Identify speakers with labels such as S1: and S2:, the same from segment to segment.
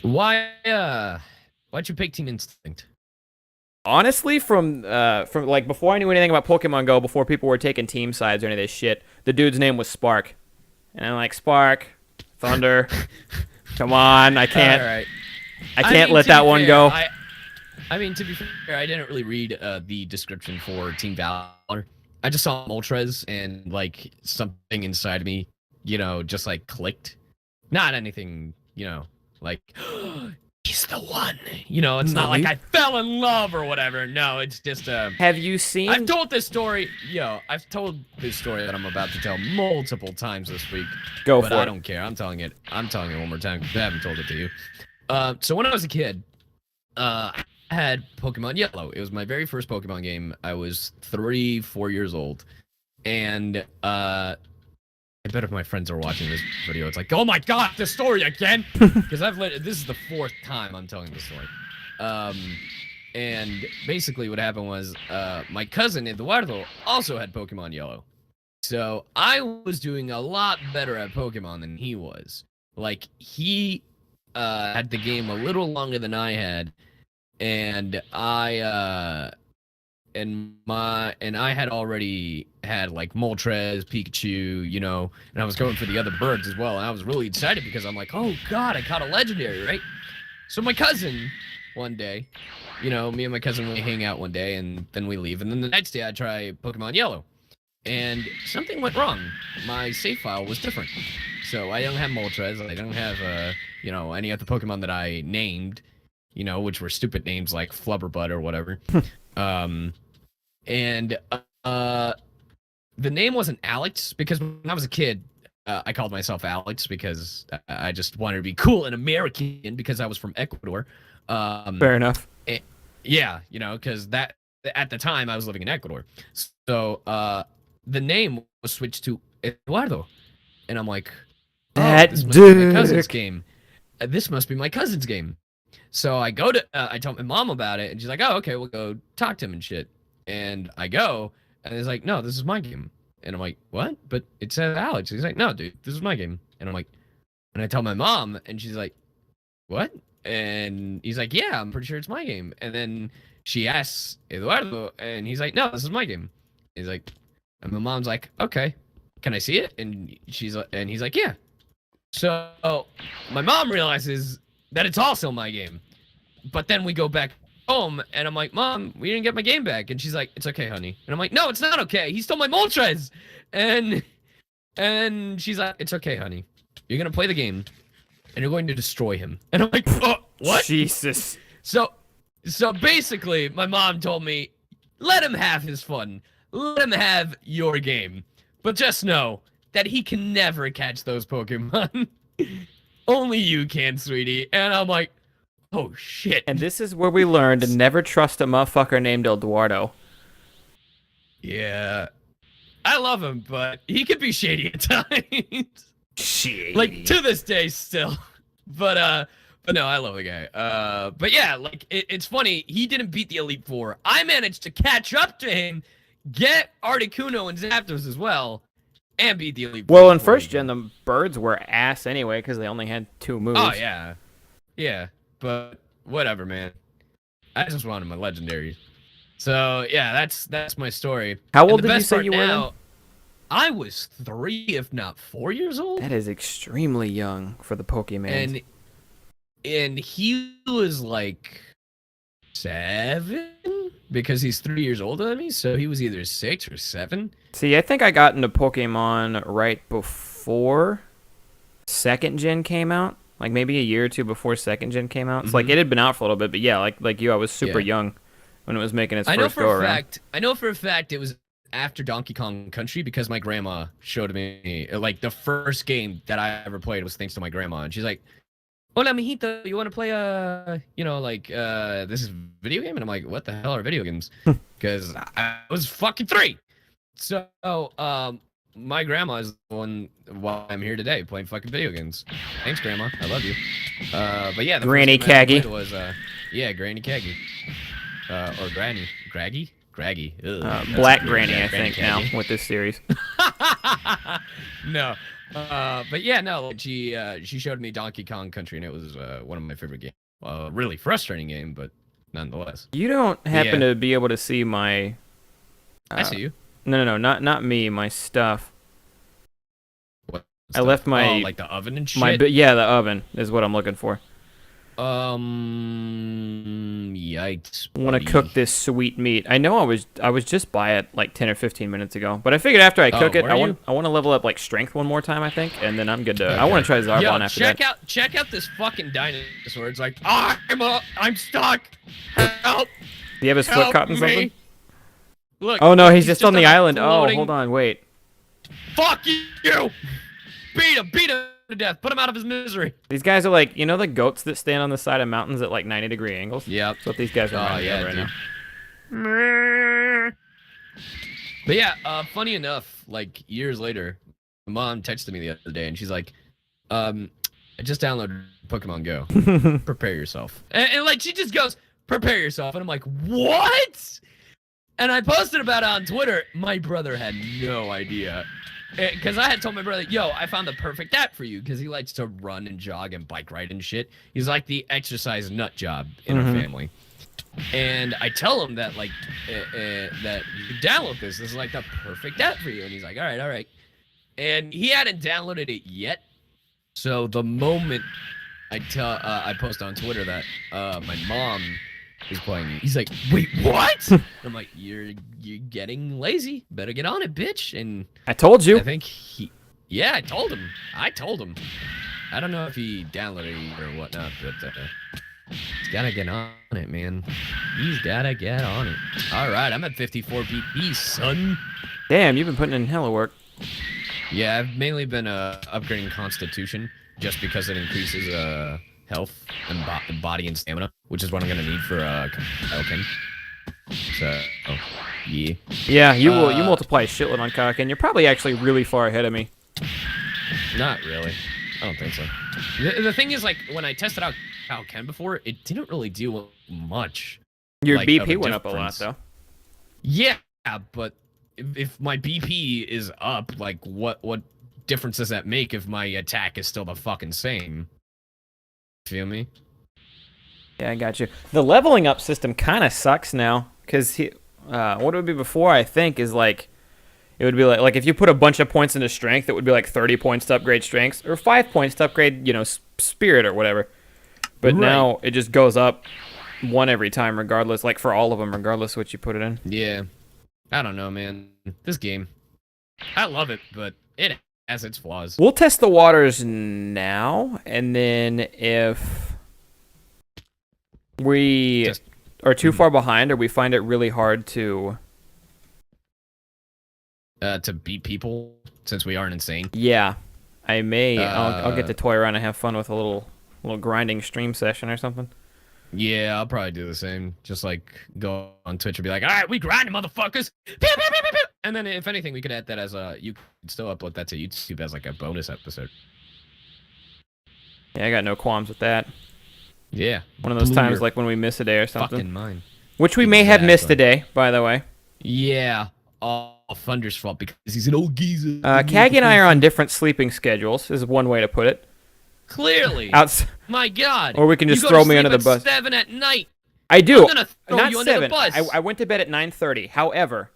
S1: Why'd you pick Team Instinct?
S2: Honestly, from like before I knew anything about Pokemon Go, before people were taking team sides or any of this shit, the dude's name was Spark, and I'm like, Spark, Thunder, come on,
S1: All right.
S2: I can't let that one go.
S1: I mean, to be fair, I didn't really read the description for Team Valor. I just saw Moltres and like something inside of me, just like clicked. Not anything, like he's the one. It's not like I fell in love or whatever. No, it's just
S2: Have you seen?
S1: I've told this story. I've told this story that I'm about to tell multiple times this week.
S2: Go
S1: but
S2: for it.
S1: I don't care. I'm telling it one more time because I haven't told it to you. So when I was a kid, I had Pokemon Yellow. It was my very first Pokemon game. I was 3-4 years old, and I bet if my friends are watching this video, it's like, oh my god, the story again, because this is the 4th time I'm telling the story. And basically what happened was my cousin Eduardo also had Pokemon Yellow, so I was doing a lot better at Pokemon than he was. Like he had the game a little longer than I had, and I had already had like Moltres, Pikachu, and I was going for the other birds as well. And I was really excited because I'm like, oh god, I caught a legendary, right? So my cousin, one day, me and my cousin, we hang out one day and then we leave. And then the next day I try Pokemon Yellow. And something went wrong. My save file was different. So I don't have Moltres, I don't have, any other Pokemon that I named, which were stupid names like Flubberbutt or whatever. And the name wasn't Alex because when I was a kid, I called myself Alex because I just wanted to be cool and American because I was from Ecuador.
S2: Fair enough.
S1: Yeah, because that at the time I was living in Ecuador. So the name was switched to Eduardo, and I'm like, this must be my cousin's game. This must be my cousin's game. So I go to, I tell my mom about it, and she's like, oh, okay, we'll go talk to him and shit. And I go, and he's like, no, this is my game. And I'm like, what? But it says Alex. He's like, no, dude, this is my game. And I'm like, and I tell my mom, and she's like, what? And he's like, yeah, I'm pretty sure it's my game. And then she asks Eduardo, and he's like, no, this is my game. He's like, and my mom's like, okay, can I see it? And he's like, yeah. So my mom realizes that it's also my game. But then we go back home, and I'm like, Mom, we didn't get my game back. And she's like, it's okay, honey. And I'm like, no, it's not okay. He stole my Moltres. And she's like, it's okay, honey. You're going to play the game, and you're going to destroy him. And I'm like, oh, what?
S2: Jesus.
S1: So basically, my mom told me, let him have his fun. Let him have your game. But just know that he can never catch those Pokemon. Only you can, sweetie. And I'm like, oh, shit.
S2: And this is where we learned to never trust a motherfucker named Eduardo.
S1: Yeah. I love him, but he could be shady at times.
S2: Shady.
S1: Like, to this day still. But no, I love the guy. But yeah, like, it's funny. He didn't beat the Elite Four. I managed to catch up to him, get Articuno and Zapdos as well, and beat the Elite Four.
S2: Well, in first gen, the birds were ass anyway because they only had 2 moves.
S1: Oh, yeah. Yeah, but whatever, man. I just wanted my legendaries. So, yeah, that's my story.
S2: How old did you say you were then?
S1: I was 3, if not 4 years old.
S2: That is extremely young for the Pokemon.
S1: And he was like 7 because he's 3 years older than me, so he was either 6 or 7.
S2: See, I think I got into Pokemon right before 2nd gen came out. Like maybe a year or 2 before 2nd gen came out. It's like it had been out for a little bit, but yeah, like you, I was super young when it was making its first go around.
S1: I know for a fact it was after Donkey Kong Country because my grandma showed me, like, the first game that I ever played was thanks to my grandma, and she's like, hola, mijito, you want to play, this is video game? And I'm like, what the hell are video games? Because I was fucking 3. So, my grandma is the one why I'm here today playing fucking video games. Thanks, Grandma. I love you. But yeah, the
S2: Granny
S1: first game I
S2: Kaggy
S1: played was, Granny Kaggy. Or Granny. Graggy? Graggy.
S2: Black Granny, I think, now, with this series.
S1: No. But yeah, no. She showed me Donkey Kong Country, and it was one of my favorite games. Really frustrating game, but nonetheless.
S2: You don't happen to be able to see my.
S1: I see you.
S2: No, not me. My stuff.
S1: What
S2: I left my
S1: like the oven and shit.
S2: Yeah, the oven is what I'm looking for.
S1: Yikes.
S2: I want to cook this sweet meat. I know I was just by it like 10 or 15 minutes ago, but I figured after I cook it, I want to level up like strength one more time, I think, and then I'm good to. Okay. I want to try Zarbon after that.
S1: Check out this fucking dinosaur. It's like I'm stuck. Help.
S2: Do you have his foot caught in something?
S1: Look.
S2: Oh no, he's just on the island. Oh, hold on, wait.
S1: Fuck you! Beat him to death. Put him out of his misery.
S2: These guys are like, you know, the goats that stand on the side of mountains at like 90-degree angles.
S1: Yep.
S2: That's what these guys are right now.
S1: But yeah, funny enough, like years later, my mom texted me the other day, and she's like, "I just downloaded Pokemon Go. Prepare yourself." And like she just goes, "Prepare yourself," and I'm like, "What?" And I posted about it on Twitter. My brother had no idea. Because I had told my brother, yo, I found the perfect app for you, because he likes to run and jog and bike ride and shit. He's like the exercise nut job in our family. And I tell him that, like, that you download this. This is like the perfect app for you. And he's like, all right. And he hadn't downloaded it yet. So the moment I post on Twitter that my mom is playing it, he's like, wait, what? I'm like, you're getting lazy. Better get on it, bitch. And
S2: I told you.
S1: I think I told him. I don't know if he downloaded it or whatnot, but he's gotta get on it, man. He's gotta get on it. All right, I'm at 54 BP, son.
S2: Damn, you've been putting in hella work.
S1: Yeah, I've mainly been upgrading Constitution just because it increases health and body and stamina, which is what I'm gonna need for Kaioken. So, yeah.
S2: Yeah, you multiply a shitload on Kaioken. You're probably actually really far ahead of me.
S1: Not really. I don't think so. The thing is, like, when I tested out Kaioken before, it didn't really do much.
S2: Your
S1: like,
S2: BP went up a lot, though.
S1: Yeah, but if my BP is up, like, what difference does that make if my attack is still the fucking same? Feel me?
S2: Yeah, I got you. The leveling up system kind of sucks now, because what it would be before, I think, is like, it would be like if you put a bunch of points into strength, it would be like 30 points to upgrade strength, or 5 points to upgrade, spirit or whatever. But now it just goes up one every time, regardless, like for all of them, regardless of what you put it in.
S1: Yeah. I don't know, man. This game, I love it, but it has its flaws.
S2: We'll test the waters now, and then if we are too far behind, or we find it really hard to
S1: beat people, since we aren't insane.
S2: Yeah, I may. I'll get to toy around and have fun with a little grinding stream session or something.
S1: Yeah, I'll probably do the same. Just like go on Twitch and be like, all right, we grinding, motherfuckers. Pew, pew, pew, pew, pew. And then if anything, we could add that as you could still upload that to YouTube as like a bonus episode.
S2: Yeah, I got no qualms with that.
S1: Yeah.
S2: One of those times like when we miss a day or something.
S1: Fucking mine.
S2: Which we may have missed a day, by the way.
S1: Yeah. All Thunder's fault because he's an old geezer.
S2: Kaggy and I are on different sleeping schedules, is one way to put it.
S1: Clearly. My God.
S2: Or we can just throw me under the bus.
S1: 7 at night.
S2: I do.
S1: I'm gonna throw
S2: not
S1: you
S2: 7.
S1: Under the bus.
S2: I went to bed at 9:30. However,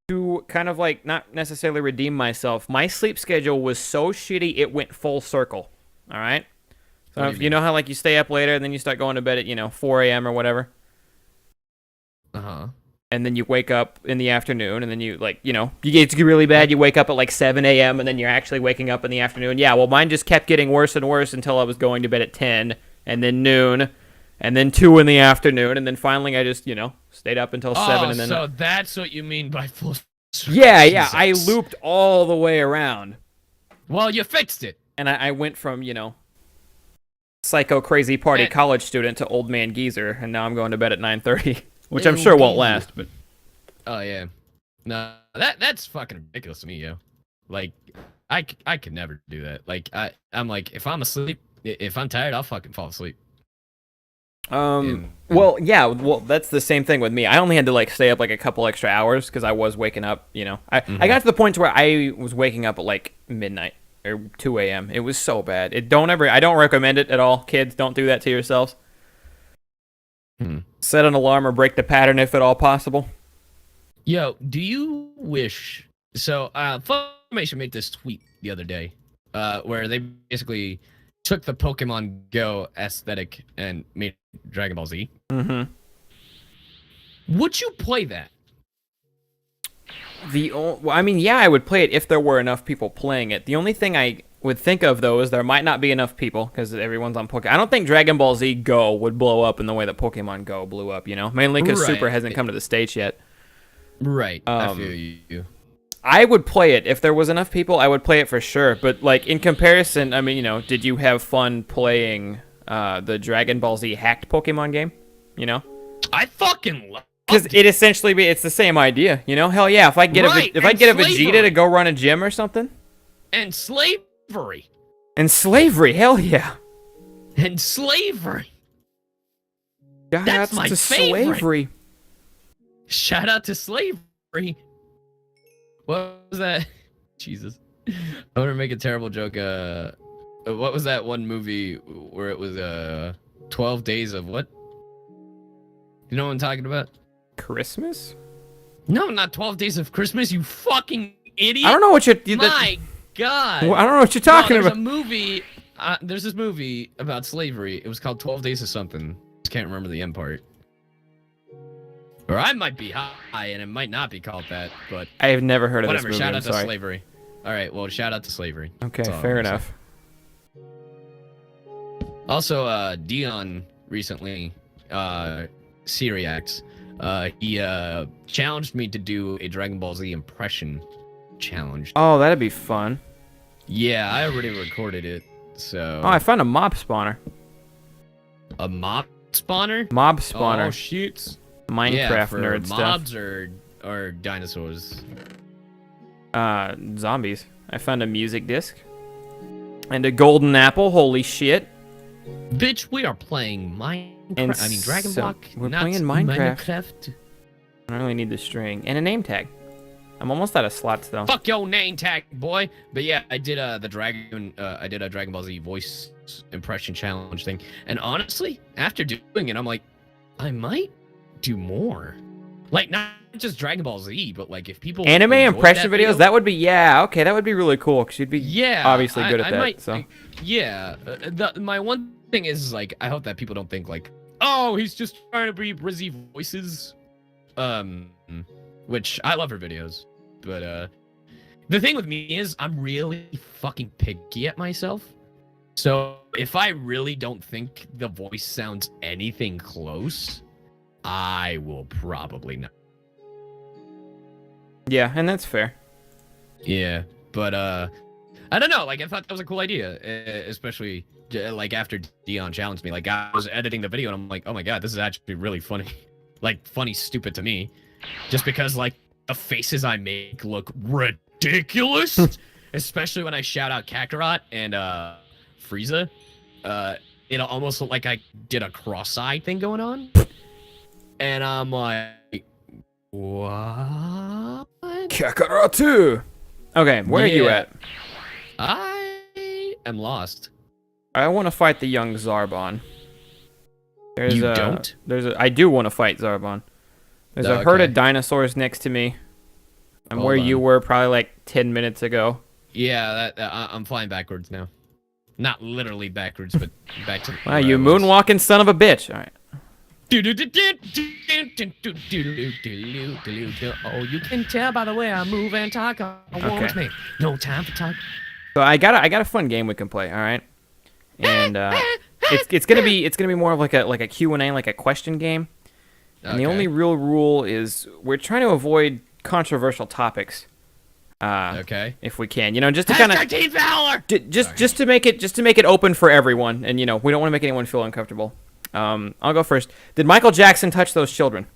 S2: to kind of like not necessarily redeem myself, my sleep schedule was so shitty it went full circle. All right. So if you know how like you stay up later and then you start going to bed at 4 a.m. or whatever. And then you wake up in the afternoon, and then you you get really bad. You wake up at like 7 a.m. and then you're actually waking up in the afternoon. Yeah, well, mine just kept getting worse and worse until I was going to bed at 10, and then noon, and then 2 in the afternoon, and then finally I just stayed up until 7. And then
S1: so that's what you mean by full.
S2: Yeah, Jesus. I looped all the way around.
S1: Well, you fixed it,
S2: and I went from psycho crazy party college student to old man geezer, and now I'm going to bed at 9:30. Which I'm sure won't last, but...
S1: Oh, yeah. No, that's fucking ridiculous to me, yo. Like, I could never do that. Like, I'm like, if I'm asleep, if I'm tired, I'll fucking fall asleep.
S2: Well, yeah. Well, that's the same thing with me. I only had to like stay up like a couple extra hours because I was waking up. You know, I got to the point where I was waking up at like midnight or 2 a.m. It was so bad. I don't recommend it at all. Kids, don't do that to yourselves. Set an alarm or break the pattern if at all possible.
S1: Yo, do you wish? So, Funimation made this tweet the other day, where they basically took the Pokemon Go aesthetic and made Dragon Ball Z.
S2: Mm-hmm.
S1: Would you play that?
S2: Well, I mean, yeah, I would play it if there were enough people playing it. The only thing I would think of, though, is there might not be enough people because everyone's on Pokemon. I don't think Dragon Ball Z Go would blow up in the way that Pokemon Go blew up, you know? Mainly because Super hasn't come to the States yet.
S1: Right, I feel you.
S2: I would play it. If there was enough people, I would play it for sure. But, like, in comparison, I mean, you know, did you have fun playing the Dragon Ball Z hacked Pokemon game? You know?
S1: I fucking love
S2: because it essentially it's the same idea, you know? Hell yeah, if I get a Vegeta to go run a gym or something.
S1: And slavery.
S2: And slavery, hell yeah.
S1: And slavery.
S2: That's my favorite. Slavery.
S1: Shout out to slavery. What was that? Jesus. I want to make a terrible joke. What was that one movie where it was 12 days of what? You know what I'm talking about?
S2: Christmas?
S1: No, not 12 Days of Christmas, you fucking idiot.
S2: I don't know what you're...
S1: My God.
S2: Well, I don't know what you're talking about.
S1: There's a movie... there's this movie about slavery. It was called 12 Days of something. Just can't remember the end part. Or I might be high, and it might not be called that, but...
S2: I have never heard of this movie.
S1: Shout out to slavery. All right, well, shout out to slavery.
S2: Okay, fair enough.
S1: Also, Dion recently, Syriax, he challenged me to do a Dragon Ball Z impression challenge.
S2: Oh, that'd be fun.
S1: Yeah, I already recorded it, so...
S2: Oh, I found a mob spawner.
S1: A mob spawner?
S2: Mob spawner.
S1: Oh, shoots.
S2: Minecraft nerd stuff.
S1: Mobs or dinosaurs?
S2: Zombies. I found a music disc. And a golden apple, holy shit.
S1: Bitch, we are playing Minecraft. Dragon Block.
S2: We're playing Minecraft. I only need the string. And a name tag. I'm almost out of slots, though.
S1: Fuck your name tag, boy. But yeah, I did I did a Dragon Ball Z voice impression challenge thing. And honestly, after doing it, I'm like, I might do more. Like, not just Dragon Ball Z, but like if people
S2: anime impression videos, that would be okay, that would be really cool because you'd be obviously good at that.
S1: My one thing is like I hope that people don't think like, oh, he's just trying to be Brizzy voices, which I love her videos, but the thing with me is I'm really fucking picky at myself. So if I really don't think the voice sounds anything close, I will probably not.
S2: Yeah, and that's fair.
S1: Yeah, but I don't know. Like, I thought that was a cool idea, especially like after Dion challenged me. Like, I was editing the video and I'm like, oh my god, this is actually really funny. Like, funny, stupid to me, just because like the faces I make look ridiculous, especially when I shout out Kakarot and Frieza. It almost looked like I did a cross-eye thing going on. And I'm like, what?
S2: Kakarot. Okay, where are you at?
S1: I am lost.
S2: I want to fight the young Zarbon.
S1: Don't?
S2: I do want to fight Zarbon. There's a herd of dinosaurs next to me. I'm where you were probably like 10 minutes ago.
S1: Yeah, I'm flying backwards now. Not literally backwards, but back to...
S2: Wow, you moonwalking son of a bitch. All right.
S1: Oh, you can tell by the way I move and talk. Me. No time for talk.
S2: So I got a fun game we can play. All right, and it's gonna be more of like a Q&A, like a question game. And the only real rule is we're trying to avoid controversial topics. If we can, you know, just to kind of just to make it open for everyone, and you know, we don't want to make anyone feel uncomfortable. I'll go first. Did Michael Jackson touch those children?